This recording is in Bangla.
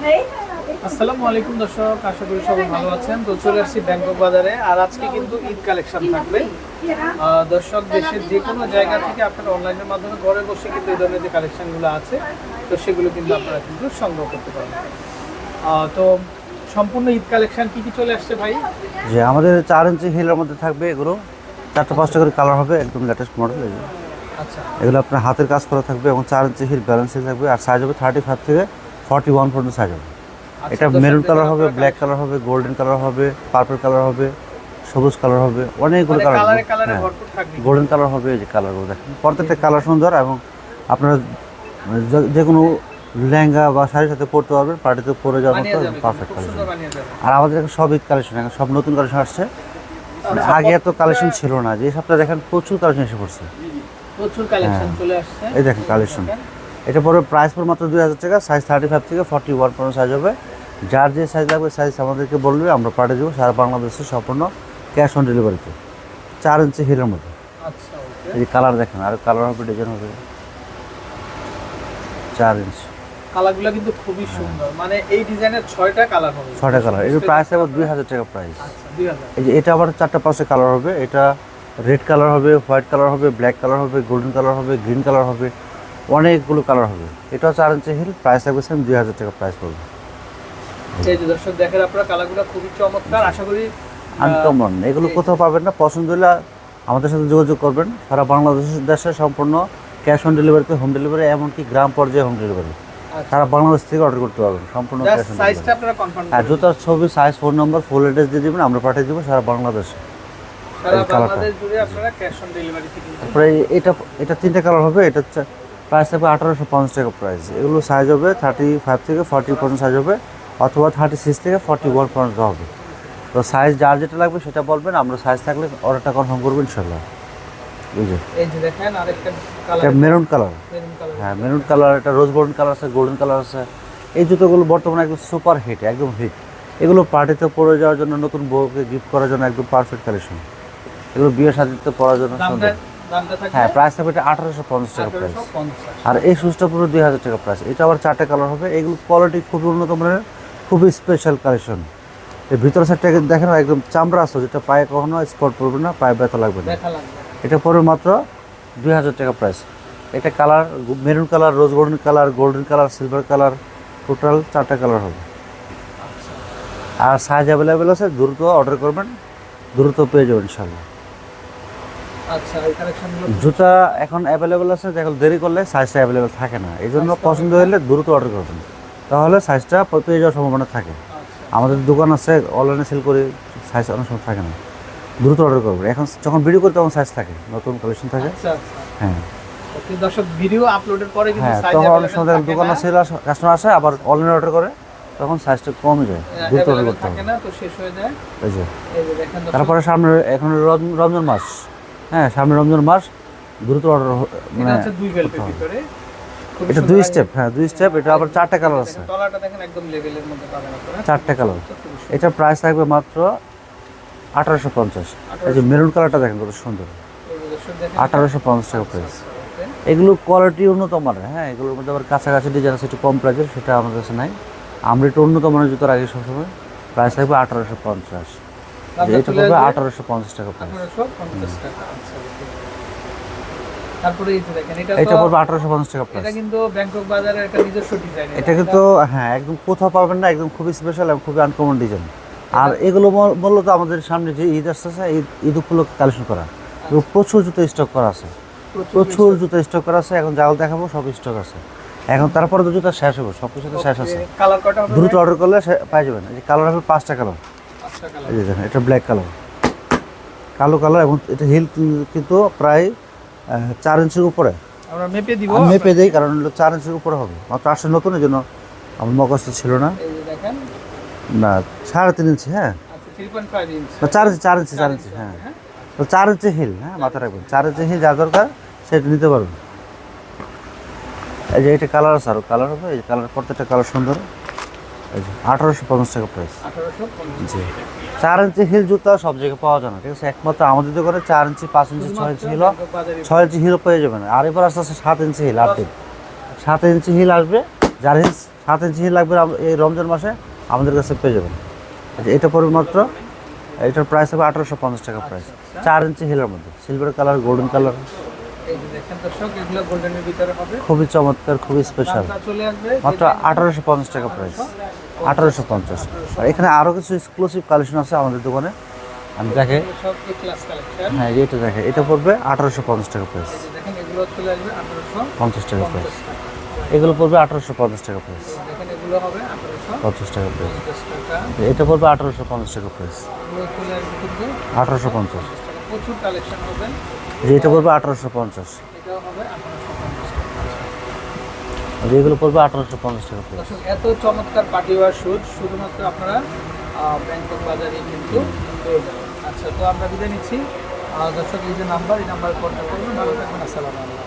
আসসালামু আলাইকুম দর্শক, আশা করি সবাই ভালো আছেন। তো চলে আসছি ব্যাংকক বাজারে, আর আজকে কিন্তু ঈদ কালেকশন থাকবে। দর্শক, দেশের যে কোনো জায়গা থেকে আপনারা অনলাইনের মাধ্যমে ঘরে বসে কিন্তু এই ধরনের যে কালেকশনগুলো আছে, তো সেগুলো কিন্তু আপনারা কিন্তু সংগ্রহ করতে পারেন। তো সম্পূর্ণ ঈদ কালেকশন কি কি চলে আসছে ভাই? যে আমাদের 4 ইঞ্চি হিলের মধ্যে থাকবে এগুলো 4-5টা করে কালার হবে, একদম লেটেস্ট মডেল। আচ্ছা, এগুলো আপনার হাতের কাজ করা থাকবে এবং 4 ইঞ্চি হিল ব্যালেন্স হিল থাকবে, আর সাইজ হবে 35 থেকে 41 পর্যন্ত সাইজ হবে। এটা মেরুন কালার হবে, ব্ল্যাক কালার হবে, গোল্ডেন কালার হবে, পার্পল কালার হবে, সবুজ কালার হবে, অনেকগুলো কালার হবে। গোল্ডেন কালার হবে, এই যে কালারগুলো দেখেন, প্রত্যেকটা কালার সুন্দর এবং আপনারা যে কোনো লেহেঙ্গা বা শাড়ির সাথে পরতে পারবেন, পার্টিতে পরে যাওয়ার মতো পারফেক্ট কালেকশন। আর আমাদের এখন সব ঈদ কালেকশন, এখন সব নতুন কালেকশন আসছে। আগে এত কালেকশন ছিল না, যে সপ্তাহে দেখেন প্রচুর কালেকশন এসে পড়ছে, প্রচুর কালেকশন চলে আসছে। এই দেখেন কালেকশন। এটা পরে প্রাইস পড়ে মাত্র 2000 টাকা, সাইজ 35 থেকে 41 পর্যন্ত সাইজ হবে। যার যে সাইজ লাগবে সাইজ আমাদেরকে বলবে, আমরা পাঠিয়ে দেবো সারা বাংলাদেশে সম্পূর্ণ ক্যাশ অন ডেলিভারিতে। 4 ইঞ্চি হিলের মধ্যে। আচ্ছা, এই যে কালার দেখেন, আর কালার হবে, ডিজাইন হবে 4 ইঞ্চি। কালারগুলো কিন্তু খুবই সুন্দর, মানে এই ডিজাইনের 6টা কালার হবে। 6টা কালার, এর প্রাইস হবে 2000 টাকা প্রাইস। আচ্ছা, 2000। এই যে এটা আবার 4টা-5টা কালার হবে। এটা রেড কালার হবে, হোয়াইট কালার হবে, ব্ল্যাক কালার হবে, গোল্ডেন কালার হবে, গ্রিন কালার হবে, অনেকগুলো কালার হবে। এটাও 4 ইঞ্চি হিল, প্রাইস থাকবে সেম 2000 টাকা প্রাইস পড়বে। এই যে দর্শক দেখেন, আপনারা কালারগুলো খুবই চমৎকার, আশা করি আনকমন, এগুলো কোথাও পাবেন না। পছন্দ হলে আমাদের সাথে যোগাযোগ করবেন। সারা বাংলাদেশে সম্পূর্ণ ক্যাশ অন ডেলিভারিতে, হোম ডেলিভারি, এমনকি গ্রাম পর্যায়ে হোম ডেলিভারি। সারা বাংলাদেশ থেকে অর্ডার করতে পারবেন সম্পূর্ণ ক্যাশ অন সাইজটা ডেলিভারি। আপনারা কনফার্ম আর করুন। জুতার ছবি, সাইজ, ফোন নম্বর, ফুল অ্যাড্রেস দিয়ে দিবেন, আমরা পাঠিয়ে দেবো সারা বাংলাদেশে। সারা বাংলাদেশ জুড়ে আপনারা ক্যাশ অন ডেলিভারিতে কিন্তু। তারপরে এটা 3টে কালার হবে। এটা প্রাইস থাকবে 1850 টাকা প্রাইস। এগুলো সাইজ হবে 35 থেকে 40 পর্যন্ত সাইজ হবে, অথবা 36 থেকে 41 পর্যন্ত হবে। তো সাইজ যার যেটা লাগবে সেটা বলবেন, আমরা সাইজ থাকলে অর্ডারটা কনফার্ম করবো ইনশাল্লাহ। এই যে দেখেন আরেকটা কালার, এটা মেরুন কালার। হ্যাঁ, মেরুন কালার। এটা রোজ গোল্ডেন কালার আছে, গোল্ডেন কালার আছে। এই জুতোগুলো বর্তমানে একদম সুপার হিট, একদম হিট। এগুলো পার্টিতে পরে যাওয়ার জন্য, নতুন বউকে গিফট করার জন্য একদম পারফেক্ট কালেকশন। এগুলো বিয়ে শাদীতে পরার জন্য সুন্দর। হ্যাঁ, প্রাইস থাকবে এটা 1850 টাকা প্রাইস। আর এই শুজটা পুরো 2000 টাকা প্রাইস। এটা আবার 4টে কালার হবে। এগুলো কোয়ালিটি খুবই উন্নত মানের, খুবই স্পেশাল কালেকশন। এই ভিতরের সাইডটা দেখেন একদম চামড়া আছে, যেটা পায়ে কখনো স্পট পড়বে না, পায়ে ব্যথা লাগবে না। এটা পড়বে মাত্র 2000 টাকা প্রাইস। এটা colour maroon colour, rose golden colour, golden colour, silver colour, total 4টে কালার হবে। আর সাইজ অ্যাভেলেবেল আছে, দ্রুত অর্ডার করবেন, দ্রুত পেয়ে যাবেন ইনশাল্লাহ। আচ্ছা, এই কালেকশনগুলো জুতা এখন অ্যাভেলেবেল আছে, এখন দেরি করলে সাইজটা অ্যাভেলেবেল থাকে না। এই জন্য পছন্দ হলে দ্রুত অর্ডার করবেন, তাহলে সাইজটা পেয়ে যাওয়ার সম্ভাবনা থাকে। আমাদের দোকান আছে, অনলাইনে সেল করে, সাইজ অনেক সময় থাকে না। দ্রুত অর্ডার করবেন। এখন যখন ভিডিও করি তখন সাইজ থাকে, নতুন কালেকশন থাকে। হ্যাঁ, ওকে দর্শক, ভিডিও আপলোডের পরে কিন্তু হ্যাঁ, সাইজ তখন অনেক সময় দোকানে সেল কাস্টমার আসে, আবার অনলাইনে অর্ডার করে, তখন সাইজটা কমে যায়, দ্রুত অর্ডার করতে হবে। না তো শেষ হয়ে যায়। এই যে এই যে দেখেন দর্শক, তারপরে সামনে এখন রমজান মাস। হ্যাঁ, সামনে রমজান মাস, দ্রুত অর্ডার এটা হচ্ছে দুই বেল্টের ভিতরে। এটা 2 স্টেপ। হ্যাঁ, 2 স্টেপ। এটা আবার 4টে কালার আছে। তলাটা দেখেন একদম লেভেলের মধ্যে পাবেন আপনারা। 4টে কালার। এটা প্রাইস থাকবে মাত্র 1850। এই যে মেরুন কালারটা দেখেন কত সুন্দর, 1850 টাকা প্রাইস। এগুলো কোয়ালিটি উন্নত মানের। হ্যাঁ, এগুলোর মধ্যে আবার কাছাকাছি ডিজাইন আছে একটু কম প্রাইসের, সেটা আমাদের কাছে নাই। আমরা একটু উন্নত মানের জুতো রাখি সবসময়। প্রাইস থাকবে 1850। এটা পড়বে 1850 টাকা প্রাইস। 1850 টাকা। আচ্ছা, তারপরে এই যে দেখেন, এটা পড়বে 1850 টাকা প্রাইস। এটা কিন্তু ব্যাংকক বাজারের একটা নিজস্ব ডিজাইন। এটা কিন্তু হ্যাঁ, একদম কোথাও পাবেন না, একদম খুবই স্পেশাল এবং খুবই আনকমন ডিজাইন। আর এগুলো মূলত আমাদের সামনে যে ঈদ আসতেছে, ঈদ উপলক্ষে কালেকশন করা। প্রচুর জুতো স্টক করা আছে, প্রচুর জুতো স্টক করা আছে। এখন যাও দেখাবো, সব স্টক আছে এখন। তারপরে তো জুতো শেষ হবে, সব কিছু তো শেষ আছে। কালার কয়টা হবে? দ্রুত অর্ডার করলে পাই যাবেন। এই যে কালার হবে 5টা কালার। এই যে দেখেন, এটা ব্ল্যাক কালার, কালো কালার, এবং এটা হিল কিন্তু প্রায় 4 ইঞ্চির উপরে। আমরা মেপে দিব, মেপে দেই, কারণ 4 ইঞ্চির উপরে হবে। মাত্র আসলে নতুন, এই জন্য আমার মগজটা ছিল না। এই যে দেখেন, না 3.5 ইঞ্চি। হ্যাঁ, আচ্ছা 3.5 ইঞ্চি। 4 ইঞ্চি, 4 ইঞ্চি, 4 ইঞ্চি। হ্যাঁ, তো 4 ইঞ্চি হিল। হ্যাঁ, মাথা রাখবেন, 4 ইঞ্চি হিল যার দরকার সেটা নিতে পারবেন। এই যে এটা কালার আছে, আরও কালার হবে। এই কালার, প্রত্যেকটা কালার সুন্দর। এই যে 1850 টাকা প্রাইস। 1850। জি, 4 ইঞ্চি হিল জুতা সব জায়গায় পাওয়া যায় না, ঠিক আছে। একমাত্র আমাদের দোকানে 4 ইঞ্চি, 5 ইঞ্চি, 6 ইঞ্চি হিল, 6 ইঞ্চি হিলও পেয়ে যাবেন। আর এবার আস্তে আস্তে 7 ইঞ্চি হিল আপডেট। 7 ইঞ্চি হিল আসবে, যার 7 ইঞ্চি হিল লাগবে এই রমজান মাসে আমাদের কাছে পেয়ে যাবেন। এটা পড়বে মাত্র, এটার প্রাইস হবে 1850 টাকা প্রাইস। 4 ইঞ্চি হিলের মধ্যে সিলভার কালার, গোল্ডেন কালার, এই যে দেখেন দর্শক, এগুলো গোল্ডেনের ভিতরে হবে। খুবই চমৎকার, খুবই স্পেশাল। দামটা চলে আসবে মাত্র 1850 টাকা প্রাইস, 1850। আর এখানে আরও কিছু এক্সক্লুসিভ কালেকশন আছে আমাদের দোকানে, আমি দেখে। সব এ ক্লাস কালেকশন। হ্যাঁ এটা দেখে, এটা পড়বে 1850 টাকা প্রাইস, এই যে দেখেন, এগুলো চলে আসবে 50 টাকা 1850 প্রাইস। টাকা। এগুলো পড়বে 1850 টাকা প্রাইস, দেখেন এগুলো হবে 50 টাকা প্রাইস। 1850 টাকা। এটা পড়বে 1850 টাকা প্রাইস, এগুলো চলে আসবে কিন্তু 1850। টাকা। প্রচুর কালেকশন হবে। যে এটা পড়বে 1850, এটাও হবে 1850 টাকা। আর এগুলো পড়বে 1850 টাকা প্রাইস। দর্শক, এত চমৎকার পার্টি ওয়ার শুট শুধুমাত্র আপনারা ব্যাংকক বাজারে কিন্তু পেয়ে যাবেন। আচ্ছা, তো আমরা বিদায় নিচ্ছি। দর্শক, এই যে নাম্বার, এই নাম্বারে কন্ট্যাক্ট করবেন। ভালো থাকবেন, আসসালামু আলাইকুম।